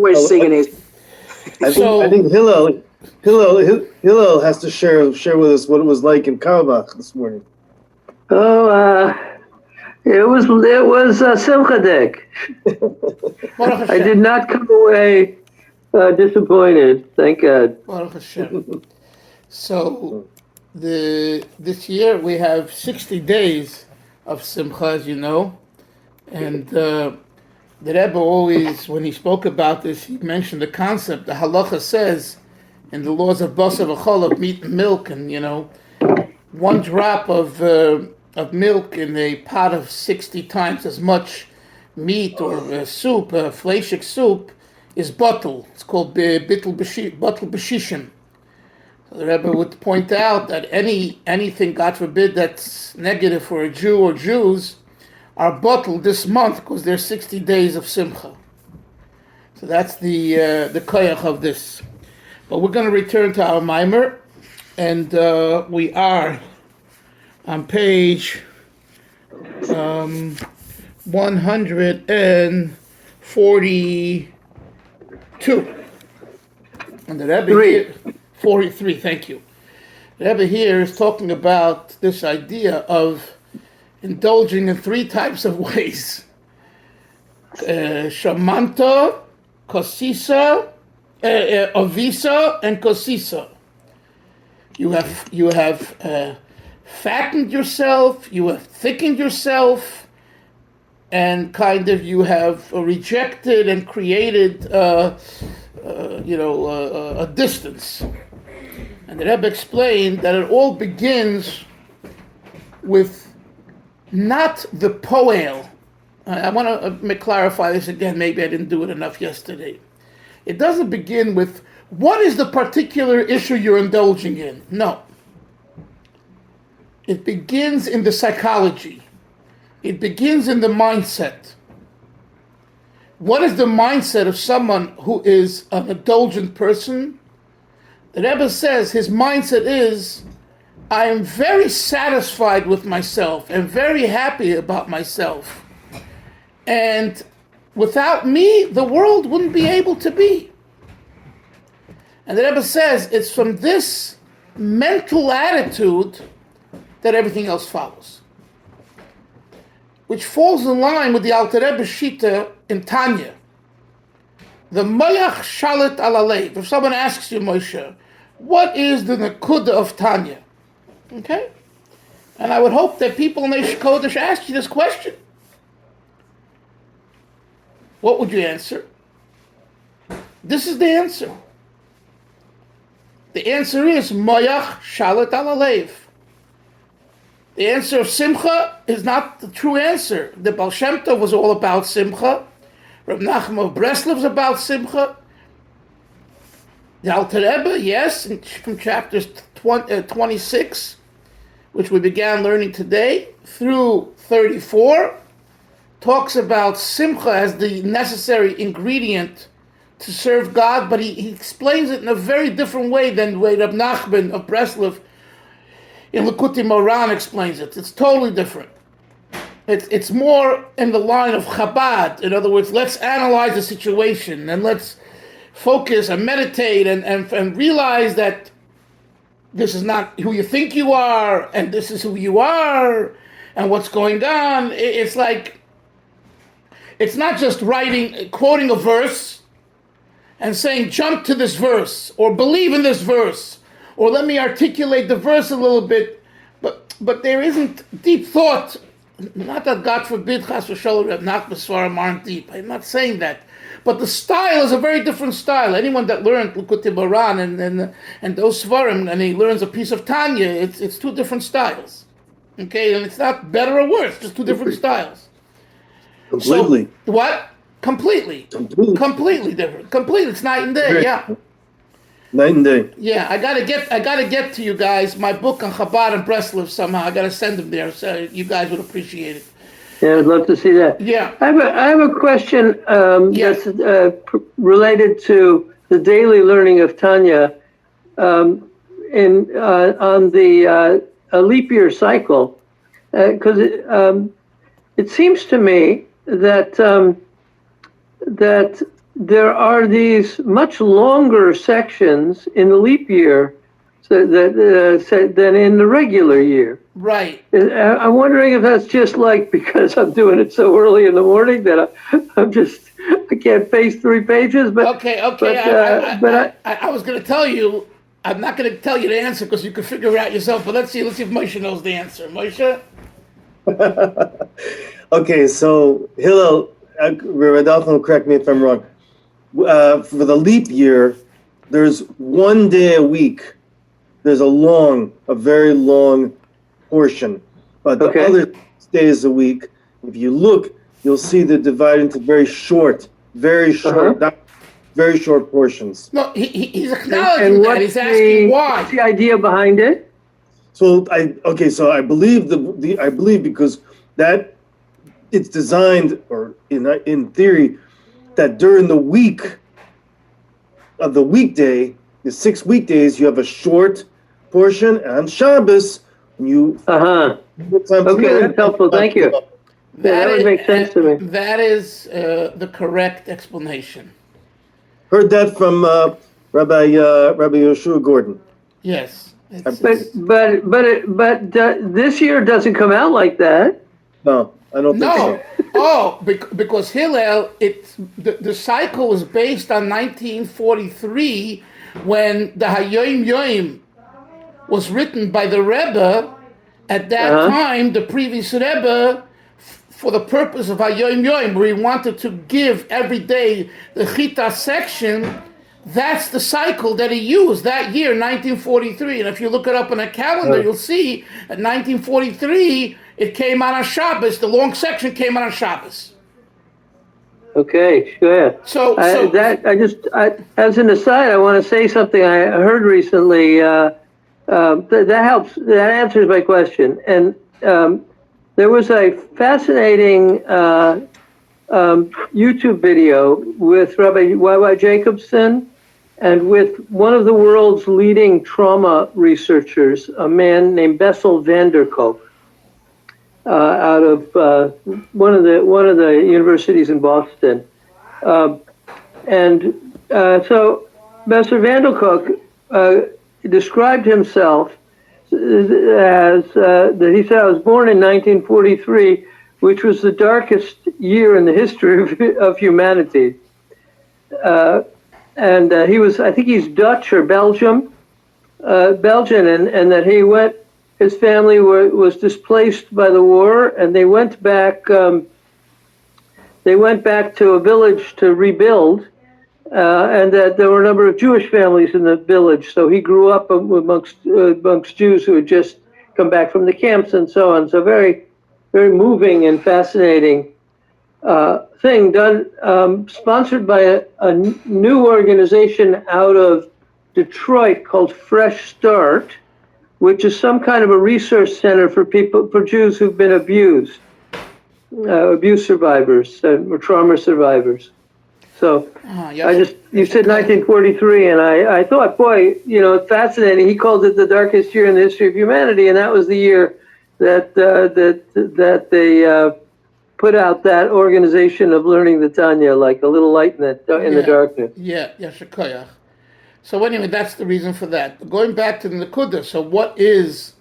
We're singing it. I think Hillel has to share with us what it was like in Karabakh this morning. Oh, it was Simcha Dek. I did not come away disappointed. Thank God. Baruch Hashem. So this year we have 60 days of Simcha, as you know, and the Rebbe always, when he spoke about this, he mentioned the concept. The halacha says in the laws of basar v'chol, of meat and milk, and one drop of milk in a pot of 60 times as much meat or soup, fleishik soup, is bottle. It's called bottle b'shishim. So the Rebbe would point out that anything, God forbid, that's negative for a Jew or Jews are bottled this month because there's 60 days of Simcha. So that's the koyach of this. But we're going to return to our Maamar, and we are on page 142. And the Rebbe here, 43, thank you. The Rebbe here is talking about this idea of indulging in three types of ways. Shamanta, kosisa, avisa, and kosisa. You have fattened yourself, you have thickened yourself, and kind of you have rejected and created a distance. And the Rebbe explained that it all begins with not the poel. I want to clarify this again. Maybe I didn't do it enough yesterday. It doesn't begin with what is the particular issue you're indulging in. No. It begins in the psychology. It begins in the mindset. What is the mindset of someone who is an indulgent person? The Rebbe says his mindset is, I am very satisfied with myself and very happy about myself. And without me, the world wouldn't be able to be. And the Rebbe says it's from this mental attitude that everything else follows, which falls in line with the Alter Rebbe Shita in Tanya. The Mayach Shalit Alalev. If someone asks you, Moshe, what is the Nakuda of Tanya? Okay? And I would hope that people in Eish Kodesh ask you this question. What would you answer? This is the answer. The answer is Mayach Shalit Alalev. The answer of Simcha is not the true answer. The Baal Shem Tov was all about Simcha. Reb Nachman of Breslov is about Simcha. The Alter Rebbe, yes, from chapters 26, which we began learning today, through 34, talks about Simcha as the necessary ingredient to serve God, but he explains it in a very different way than the way Reb Nachman of Breslov in Likutei Moran explains it. It's totally different. It's more in the line of Chabad. In other words, let's analyze the situation and let's focus and meditate and realize that this is not who you think you are, and this is who you are, and what's going on. It's like, it's not just quoting a verse and saying, jump to this verse, or believe in this verse, or let me articulate the verse a little bit, but there isn't deep thought. Not that God forbid, Chas v'sholom, not Svarim aren't deep. I'm not saying that. But the style is a very different style. Anyone that learned Likutei Moran and those Svarim, and he learns a piece of Tanya, it's two different styles. Okay, and it's not better or worse, just two different styles. Completely. So, what? Completely different. Completely. It's night and day. Yeah. Night and day. Yeah, I gotta get to you guys my book on Chabad and Breslov somehow. I gotta send them there, so you guys would appreciate it. Yeah, I'd love to see that. Yeah. I have a question Yes. that's related to the daily learning of Tanya on the leap year cycle, because it seems to me that there are these much longer sections in the leap year than in the regular year. Right. I'm wondering if that's just like because I'm doing it so early in the morning that I can't face 3 pages. But Okay. but I was going to tell you. I'm not going to tell you the answer because you can figure it out yourself. But let's see if Moshe knows the answer. Moshe. Okay, so Hillel, Radolfo, correct me if I'm wrong. For the leap year, there's 1 day a week. There's a very long portion. But the Okay. other 6 days a week, if you look, you'll see they're divided into very short, not very short portions. No, he's acknowledging that. He's asking why. What's the idea behind it? So I believe I believe because that it's designed, or in theory, that during the week of the weekday, the 6 weekdays, you have a short portion, and on Shabbos, when you Okay, that's helpful. Thank you. That would make sense to me. That is the correct explanation. Heard that from Rabbi Yoshua Gordon. Yes. But this year doesn't come out like that. No, I don't think so. Oh, because Hillel, the cycle was based on 1943 when the Hayoim Yoim was written by the Rebbe. At that time, the previous Rebbe, for the purpose of Hayoim Yoim, where he wanted to give every day the Chita section, that's the cycle that he used that year, 1943. And if you look it up on a calendar, you'll see at 1943, it came out on Shabbos. The long section came out on Shabbos. Okay, sure. So as an aside, I want to say something I heard recently. That helps. That answers my question. And there was a fascinating YouTube video with Rabbi Y.Y. Jacobson and with one of the world's leading trauma researchers, a man named Bessel van der Kolk, out of one of the universities in Boston. So Bessel van der Kolk described himself as that he said, I was born in 1943, which was the darkest year in the history of humanity. And he was, I think he's Dutch or Belgian, and that his family was displaced by the war, and they went back to a village to rebuild, and that there were a number of Jewish families in the village. So he grew up amongst Jews who had just come back from the camps and so on. So very, very moving and fascinating thing done, sponsored by a new organization out of Detroit called Fresh Start, which is some kind of a resource center for Jews who've been abused, abuse survivors or trauma survivors. So you said 1943, and I thought, boy, it's fascinating. He called it the darkest year in the history of humanity, and that was the year that they put out that organization of learning the Tanya, like a little light in the darkness. Yeah, Shikoyach. So anyway, that's the reason for that. Going back to the Nekuda, so what is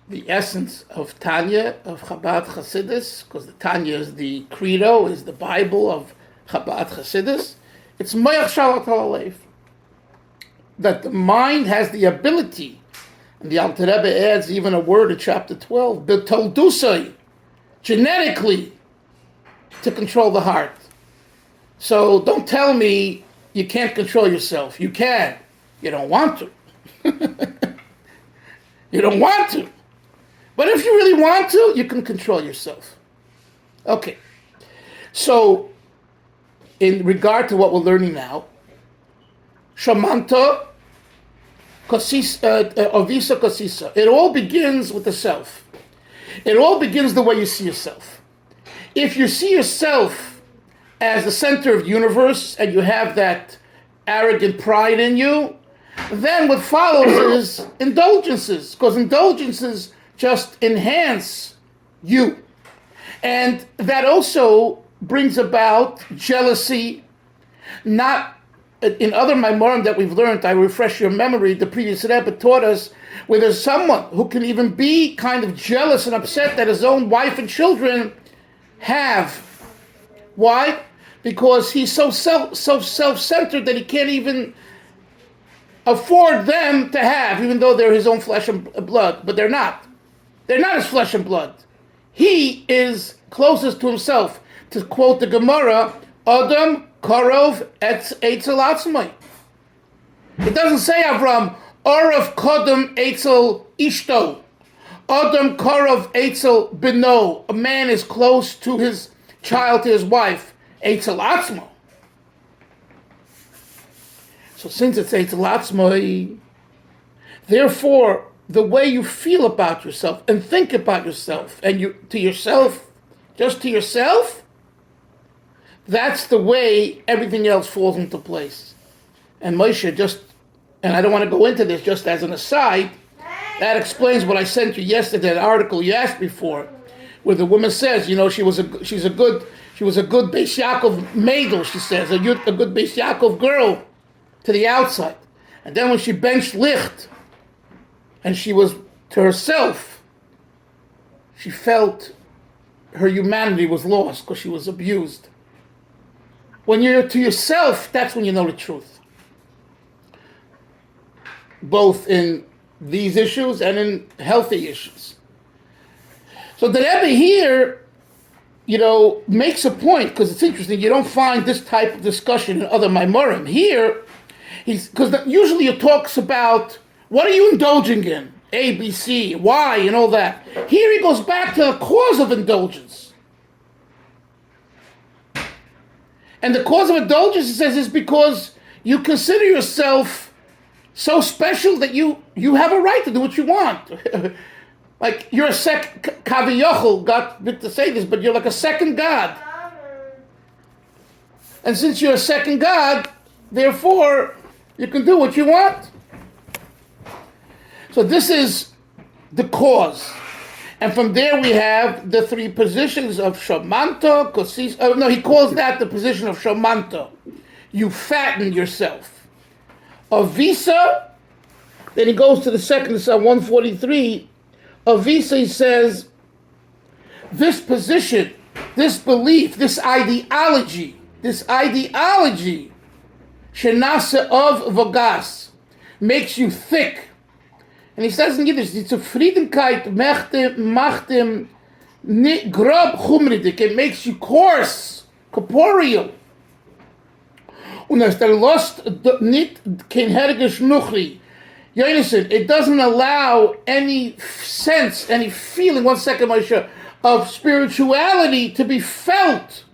the essence of Tanya, of Chabad Hasidus? Because the Tanya is the credo, is the Bible of Chabad Hasidus. It's Moyach Shalat HaLalev. That the mind has the ability, and the Alter Rebbe adds even a word in chapter 12, B'toldusai, genetically, to control the heart. So don't tell me you can't control yourself. You can. You don't want to. You don't want to. But if you really want to, you can control yourself. Okay. So, in regard to what we're learning now, Shamanta, Ovisa Kosisa. It all begins with the self. It all begins the way you see yourself. If you see yourself as the center of the universe and you have that arrogant pride in you, then what follows is indulgences, because indulgences just enhance you. And that also brings about jealousy, Not in other Maimorim that we've learned, I refresh your memory, the previous Rebbe taught us where there's someone who can even be kind of jealous and upset that his own wife and children have. Why? Because he's so self-centered that he can't even afford them to have, even though they're his own flesh and blood. But they're not. They're not his flesh and blood. He is closest to himself. To quote the Gemara, Adam Karov Eitzel Atzmai. It doesn't say Avram, Orav Kodem Eitzel Ishto. Adam Karov Eitzel Beno. A man is close to his child, to his wife. Eitzel Atzmo. So since it's Eitzel Atzmai, therefore, the way you feel about yourself and think about yourself and to yourself, just to yourself, that's the way everything else falls into place. And Moshe and I don't want to go into this, just as an aside, that explains what I sent you yesterday, that article you asked me for, where the woman says, she was a good Beis Yaakov maidel, she says, a good Beis Yaakov girl to the outside. And then when she benched Licht, and she was to herself, she felt her humanity was lost because she was abused. When you're to yourself, that's when you know the truth. Both in these issues and in healthy issues. So the Rebbe here, makes a point, because it's interesting, you don't find this type of discussion in other Maimorim. Here, because usually it talks about, what are you indulging in? A, B, C, why, and all that. Here he goes back to the cause of indulgence. And the cause of indulgence, he says, is because you consider yourself so special that you have a right to do what you want. Like you're a Kaviyachol, God to say this, but you're like a second God. And since you're a second God, therefore, you can do what you want. So this is the cause. And from there we have the three positions of Shamanto, Kosis. He calls that the position of Shamanto. You fatten yourself. Avisa, then he goes to the second Psalm 143. Avisa, he says, this position, this belief, this ideology, Shenase of Vagas, makes you thick. And he says in Yiddish, die Zufriedenkeit macht ihm grob chumridig. It makes you coarse, corporeal. Und as der Lust nicht kein hergisch nuchri. It doesn't allow any sense, any feeling, one second, Moshe, of spirituality to be felt.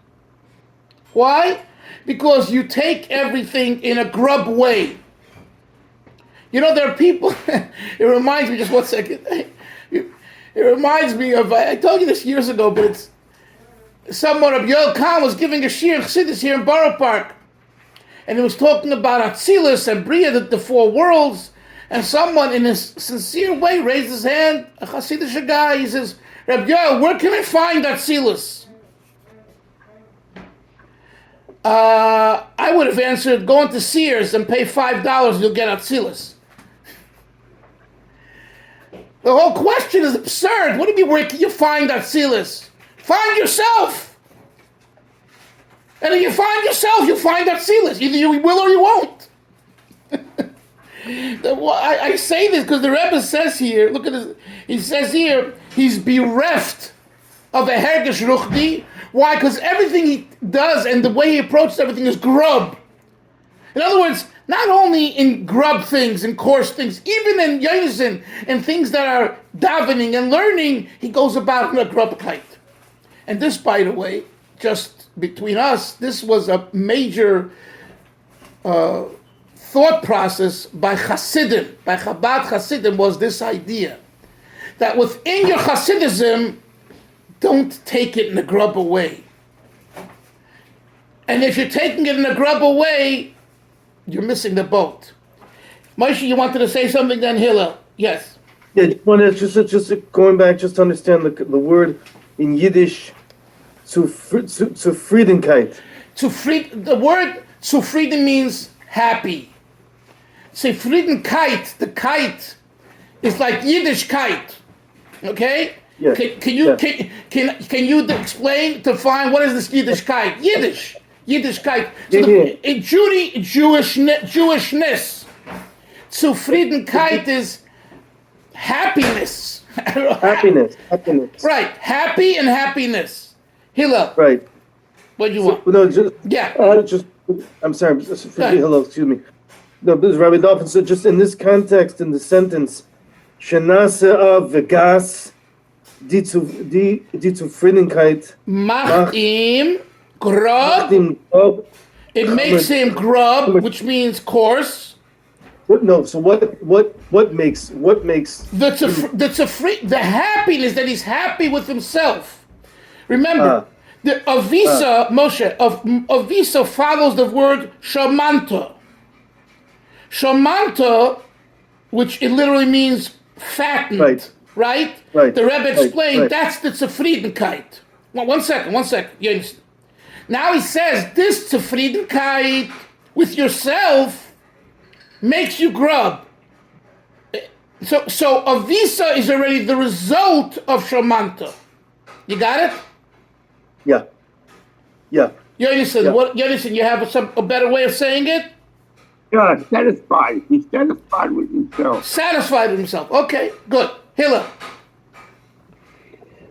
Why? Because you take everything in a grub way. There are people, it reminds me, just one second, it reminds me of, I told you this years ago, but it's someone of Yoel Khan was giving a shir in Chassidus here in Borough Park, and he was talking about Atzilus and Bria, the four worlds, and someone in a sincere way raised his hand, a Chassidish guy, he says, Reb Yoel, where can I find Atzilus? I would have answered, go into Sears and pay $5, you'll get Atzilus. The whole question is absurd. What do you mean, where can you find Atzilus? Find yourself. And if you find yourself, you find Atzilus. Either you will or you won't. I say this because the Rebbe says here, look at this, he says here, he's bereft of a hergish ruchni. Why? Because everything he does and the way he approaches everything is grub. In other words, not only in grub things and coarse things, even in Yonason and things that are davening and learning, he goes about in a grubkeit. And this, by the way, just between us, this was a major thought process by Hasidim, by Chabad Hasidim, was this idea that within your Hasidism, don't take it in a grub way. And if you're taking it in a grub way, you're missing the boat. Moshe, you wanted to say something then, Hillel? Yes. Yeah, just going back, just to understand the word in Yiddish, Zufriedenkeit. The word Zufrieden means happy. Zufriedenkeit, the kite, is like Yiddishkeit. Okay? Yes. Can you Yes. can you explain, define what is this Yiddishkeit? Yiddishkeit. So Yeah. in Jewishness, Zufriedenkeit is happiness. Happiness. Right, happy and happiness. Hillel, Right. what do you So, want? no, just, Yeah. just. I'm sorry. Just for Right. hello. Excuse me. No, this is Rabbi Dolphin. So, just in this context, in the sentence, "Shenase av vegas die Zufriedenkeit Macht ihm macht grub. ihm Gott." It makes him grub, which means coarse. No. So what makes The happiness that he's happy with himself. Remember, the avisa Moshe of avisa follows the word shamanta. Shamanta, which it literally means fattened, Right. right? Right. The Rebbe explained Right. that's the Zufriedenkeit. Well, one second. You understand? Now he says this Zufriedenkeit with yourself makes you grub. So avisa is already the result of shamanta. You got it? Yeah. You understand? Yeah. What? You understand? You have a better way of saying it? Yeah, satisfied. He's satisfied with himself. Satisfied with himself. Okay, good. Hillel.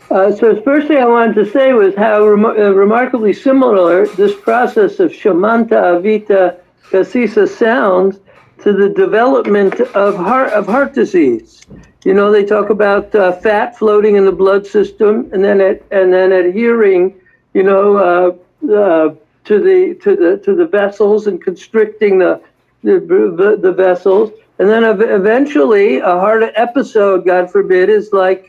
So the first thing I wanted to say was how remarkably similar this process of Shamanta Avita Kasisa sounds to the development of heart disease. You know, they talk about fat floating in the blood system, and then adhering, to the vessels and constricting the vessels, and then eventually a heart episode, God forbid, is like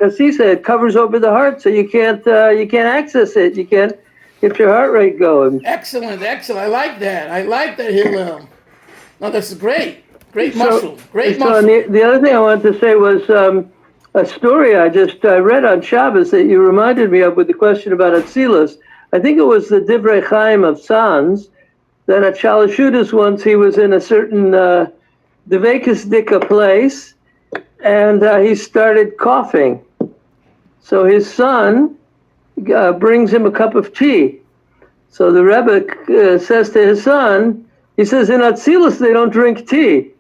Kasisa. It covers over the heart, so you can't access it. You can't get your heart rate going. Excellent. I like that, Hillel. No, that's great. Great mushroom. The other thing I wanted to say was a story I read on Shabbos that you reminded me of with the question about Atzilus. I think it was the Divrei Chaim of Sanz, that at Shalashudas once he was in a certain Devekis Dika place, and he started coughing. So his son brings him a cup of tea. So the Rebbe says to his son, he says, in Atzilus they don't drink tea.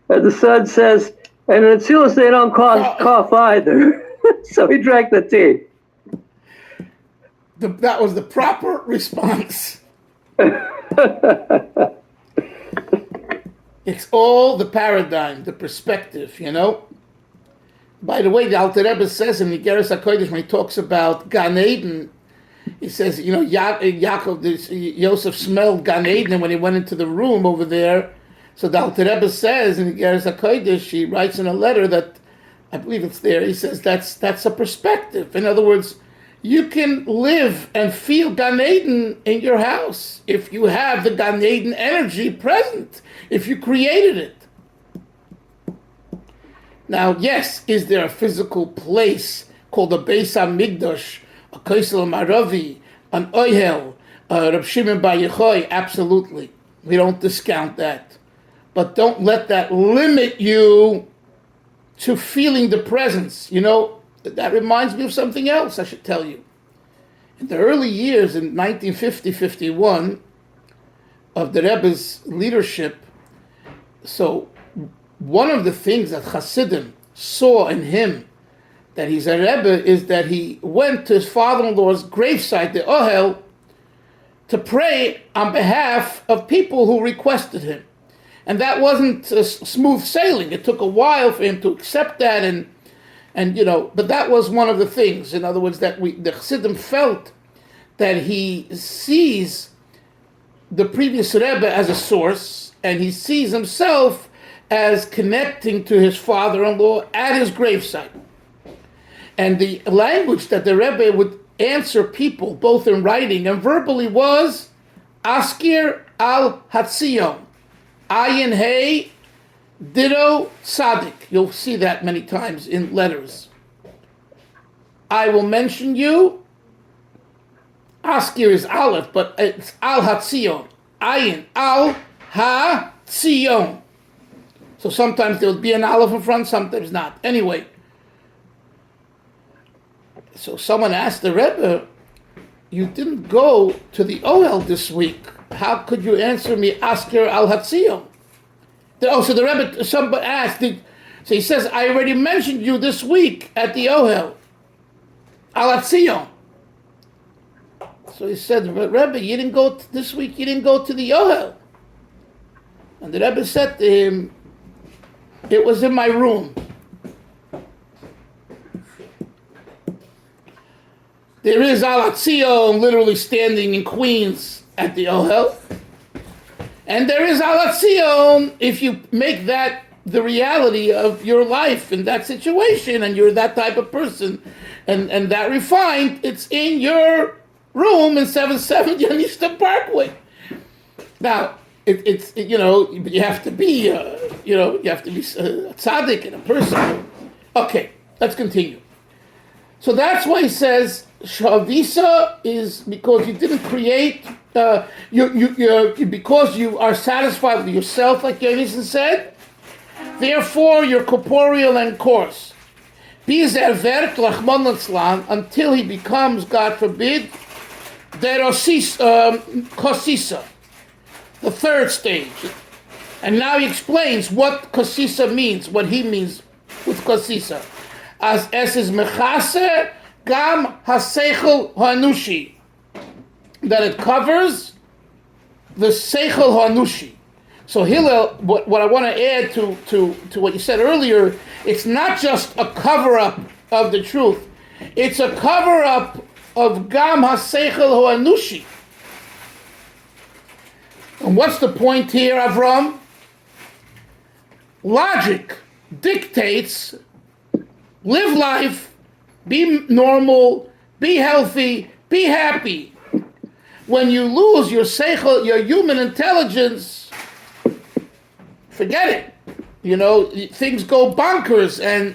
And the son says, and in Atzilus they don't cough either. So he drank the tea. That was the proper response. It's all the paradigm, the perspective, By the way, the Alter Rebbe says in Igeres HaKodesh, when he talks about Gan Eden, he says, Yosef smelled Gan Eden when he went into the room over there. So the Alter Rebbe says in Igeres HaKodesh, he writes in a letter that, I believe it's there, he says that's a perspective. In other words, you can live and feel Gan Eden in your house if you have the Gan Eden energy present, if you created it. Now, yes, is there a physical place called a Beis HaMikdash, a Kaisel Maravi, an Oyhel, Reb Shimon Bar Yochai? Absolutely. We don't discount that. But don't let that limit you to feeling the presence. That reminds me of something else I should tell you. In the early years, in 1950-51, of the Rebbe's leadership, so one of the things that Hasidim saw in him, that he's a Rebbe, is that he went to his father-in-law's gravesite, the Ohel, to pray on behalf of people who requested him. And that wasn't smooth sailing. It took a while for him to accept that, but that was one of the things. In other words, that the Chassidim felt that he sees the previous Rebbe as a source, and he sees himself as connecting to his father-in-law at his gravesite. And the language that the Rebbe would answer people, both in writing and verbally, was Askir al Hatzion, Ayin Hey, Ditto Sadik. You'll see that many times in letters. I will mention you Askir is Aleph, but it's Al Hatzion. Ayin. Al Ha-Tzion. So sometimes there would be an Aleph in front, sometimes not. Anyway, so someone asked the Rebbe, you didn't go to the Ohel this week. How could you answer me Askir Al Hatzion? So the Rebbe, somebody asked, so he says, I already mentioned you this week at the Ohel. Al Hatzion. So he said, Rebbe, you didn't go this week, you didn't go to the Ohel. And the Rebbe said to him, it was in my room. There is Al Hatzion literally standing in Queens at the Ohel. And there is Al Hatzion if you make that the reality of your life in that situation and you're that type of person and that refined, it's in your room in 770 on Eastern Parkway. Now, it's you have to be you have to be a tzaddik and a person. Okay, let's continue. So that's why he says Shavisa is because you didn't create because you are satisfied with yourself, like Yonason said. Therefore, you're corporeal and coarse. Until he becomes, God forbid, kosisa, the third stage. And now he explains what kosisa means, what he means with kosisa. As es is mechase gam haseichel hanushi, that it covers the seichel hanushi. So Hillel, what I want to add to what you said earlier, it's not just a cover-up of the truth. It's a cover-up of Gam HaSeichel HaAnushi. And what's the point here, Avram? Logic dictates, live life, be normal, be healthy, be happy. When you lose your seichel, your human intelligence, forget it. Things go bonkers and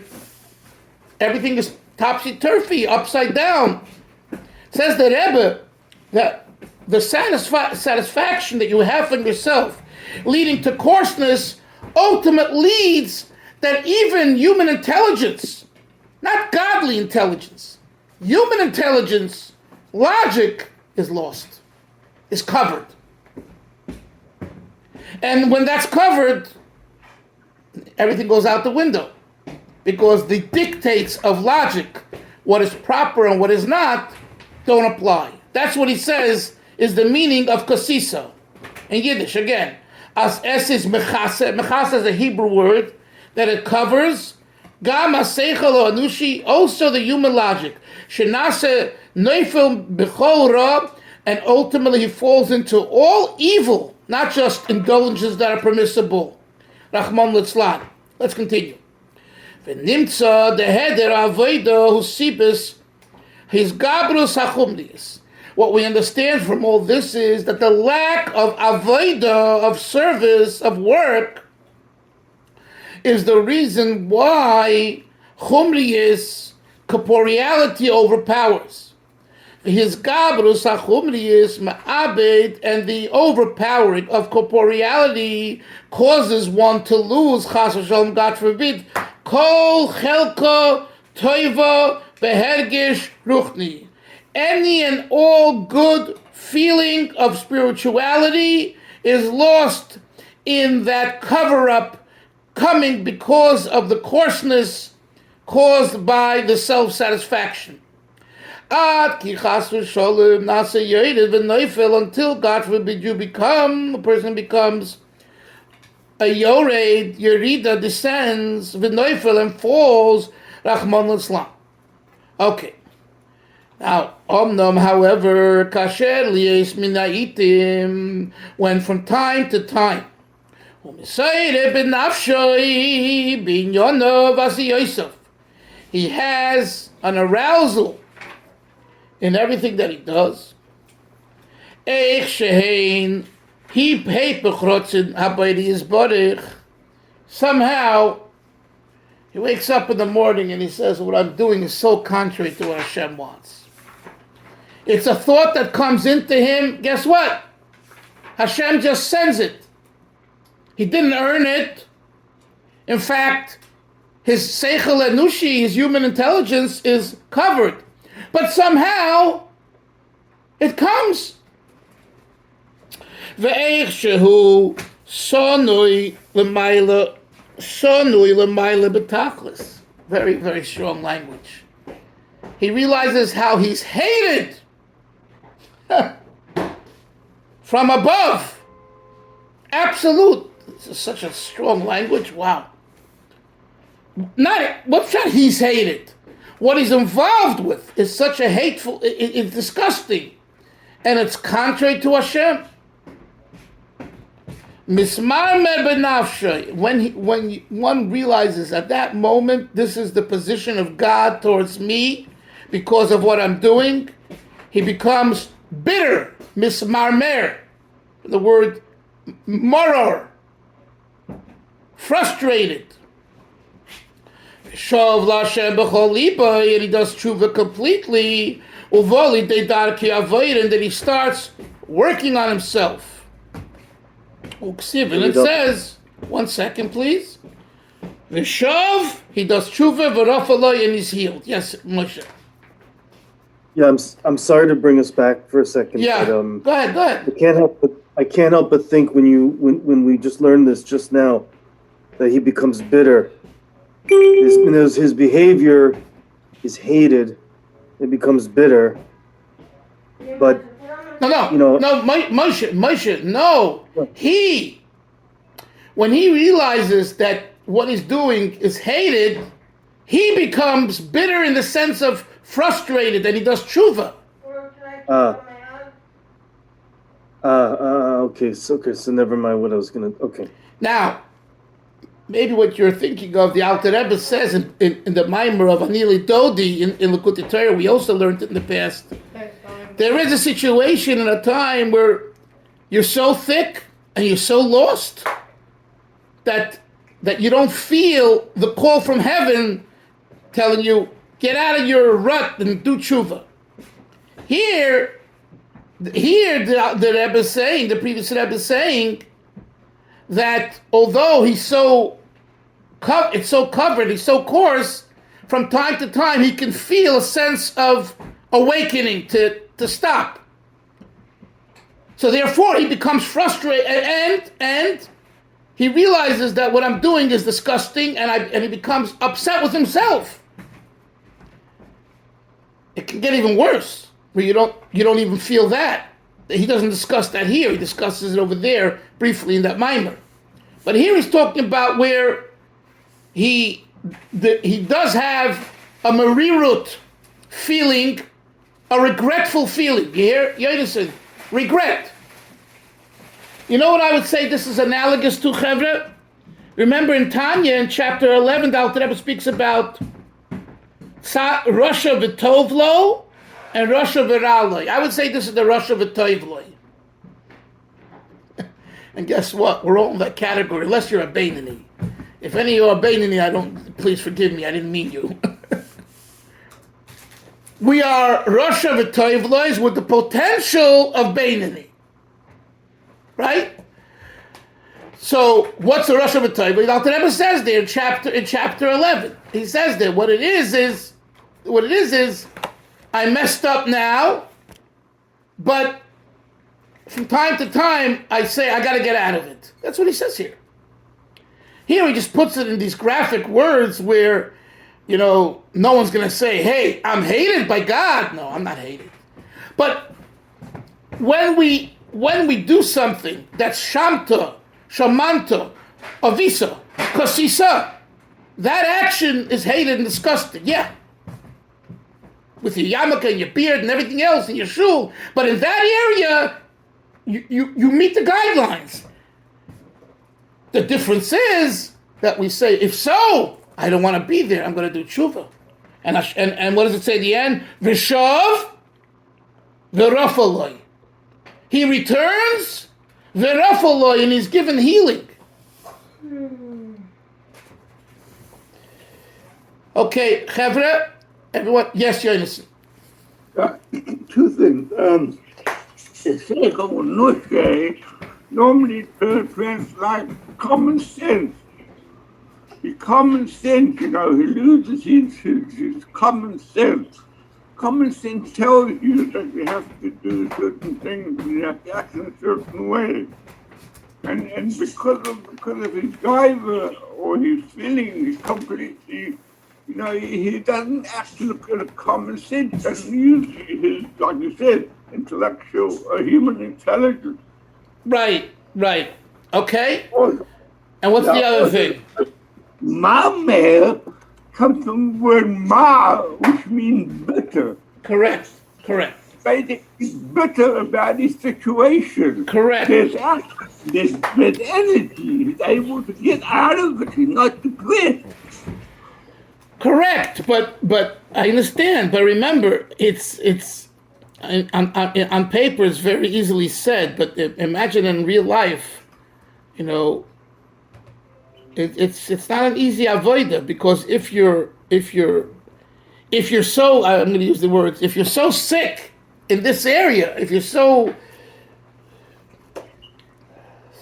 everything is topsy-turvy, upside down. Says the Rebbe that the satisfaction that you have from yourself leading to coarseness ultimately leads that even human intelligence, not godly intelligence, human intelligence, logic is lost, is covered. And when that's covered, everything goes out the window. Because the dictates of logic, what is proper and what is not, don't apply. That's what he says is the meaning of kasisa. In Yiddish, again, as es is mechase. Mechase is a Hebrew word that it covers. Gam ha-seichel anushi, also the human logic. Shenase neifel b'chol ra, and ultimately he falls into all evil. Not just indulgences that are permissible. Rahman litzlan. Let's continue. V'nimtza the heder avodah husibis his gabrus hachumnius. What we understand from all this is that the lack of avodah, of service, of work, is the reason why chumrius, corporeality, overpowers. His gabrus hachumrius ma'abed, and the overpowering of corporeality causes one to lose, chas v'shalom, God forbid, kol chelka toiva behergish ruchni. Any and all good feeling of spirituality is lost in that cover-up coming because of the coarseness caused by the self-satisfaction. Until God forbid the person becomes a yored, yerida, descends, v'noifel, and falls, Rahman l'Islam. Okay. Now, omnam, however, kasher lies minaitim, when from time to time, he has an arousal in everything that he does. Somehow, he wakes up in the morning and he says, what I'm doing is so contrary to what Hashem wants. It's a thought that comes into him. Guess what? Hashem just sends it. He didn't earn it. In fact, his seichel enushi, his human intelligence, is covered. But somehow, it comes. Ve'eich shehu sonui l'mayla b'tachlis. Very, very strong language. He realizes how he's hated from above. Absolute. It's such a strong language. Wow. What's that he's hated? What he's involved with is such a hateful, it's disgusting. And it's contrary to Hashem. Mismarmer benafshay. When one realizes at that moment, this is the position of God towards me because of what I'm doing, he becomes bitter. Mismarmer. The word maror. Frustrated. Shav Lashem b'chol liba, and he does tshuva completely. Uvoli deidar ki avoid, and then he starts working on himself. Uksiv, and it says, 1 second, please. V'shav, he does tshuva v'rafaloi, and he's healed. Yes, Moshe. Yeah, I'm sorry to bring us back for a second. Yeah, but, go ahead. I can't help but think when we just learned this just now, that he becomes bitter. His behavior is hated. It becomes bitter. But Moshe, no. When he realizes that what he's doing is hated, he becomes bitter in the sense of frustrated, and he does tshuva. Okay, so never mind what I was gonna. Okay. Now, maybe what you're thinking of, the Alter Rebbe says in the Maamar of Anili Dodi in Likutei Torah, we also learned it in the past. There is a situation in a time where you're so thick and you're so lost that you don't feel the call from heaven telling you, get out of your rut and do tshuva. Here the Rebbe is saying, the previous Rebbe is saying, that although he's so covered, he's so coarse, from time to time he can feel a sense of awakening to stop. So therefore he becomes frustrated, and he realizes that what I'm doing is disgusting, and he becomes upset with himself. It can get even worse, where you don't even feel that. He doesn't discuss that here. He discusses it over there briefly in that Maamar. But here he's talking about where he does have a merirut feeling, a regretful feeling. You hear? Yonason, regret. You know what I would say this is analogous to, Chevra? Remember in Tanya, in chapter 11, the Alter Rebbe speaks about Rasha v'tovlo and Rasha v'raloi. I would say this is the Rasha v'tovloi. And guess what? We're all in that category, unless you're a Beinani. If any of you are Beinani, please forgive me, I didn't mean you. We are Rasha v'tovlois with the potential of Beinani. Right? So, what's the Rasha v'tovloi? The Alter Rebbe says there in chapter 11. He says there, what it is, I messed up now, but from time to time, I say, I got to get out of it. That's what he says here. Here he just puts it in these graphic words where, no one's going to say, hey, I'm hated by God. No, I'm not hated. But when we do something that's shamta, shamanta, avisa, kasisa, that action is hated and disgusted. Yeah. With your yarmulke and your beard and everything else and your shul. But in that area, you meet the guidelines. The difference is that we say, if so, I don't want to be there. I'm going to do tshuva. And what does it say at the end? V'shav v'rafaloi. He returns v'rafaloi, and he's given healing. Okay, Chevra, everyone, yes, you're innocent. Two things. The second Nushe normally translates common sense. The common sense, he loses his common sense. Common sense tells you that you have to do certain things and you have to act in a certain way. And because of his driver or his feeling, he's completely, he doesn't act in a common sense, doesn't use his, like you said, intellectual or human intelligence. Right. Okay. Also, And what's the other thing? Maamar comes from the word ma, which means bitter. Correct. Basically bitter about his situation. Correct. There's energy. He's able to get out of it. He's not depressed. Correct. But I understand. But remember, it's on paper it's very easily said. But imagine in real life, it's not an easy avoider, because if you're so, I'm going to use the words, if you're so sick in this area, if you're so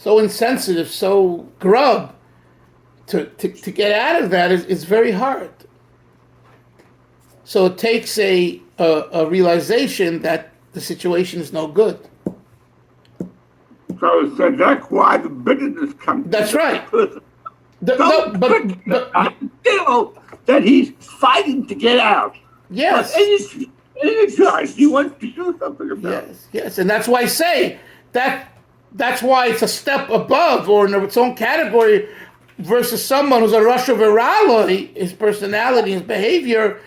insensitive, so grub, to get out of that is very hard. So it takes a realization that the situation is no good. So that's why the bitterness comes. That's right. But Still, that he's fighting to get out. yes. Energized. He wants to do something about it. Yes, and that's why I say that's why it's a step above or in its own category versus someone who's a rush of virality, his personality, his behavior.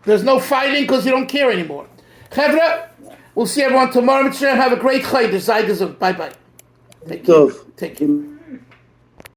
There's no fighting because you don't care anymore. Chevra, we'll see everyone tomorrow. Have a great Chayder. Bye-bye. Take care.